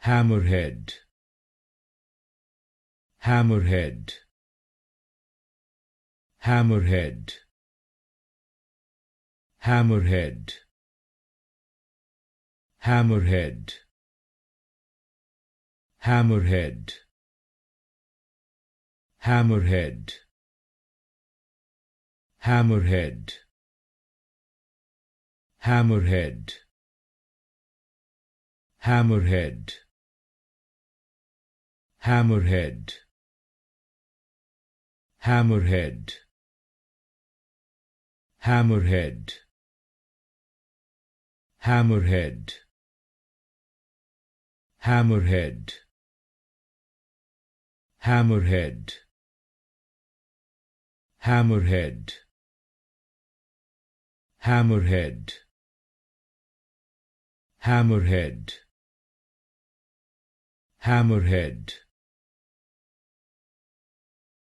Hammerhead, hammerhead, hammerhead, hammerhead, hammerhead, hammerhead, hammerhead, hammerhead, hammerhead, hammerhead, hammerhead, hammerhead, hammerhead, hammerhead, hammerhead, hammerhead, hammerhead, hammerhead, hammerhead, hammerhead,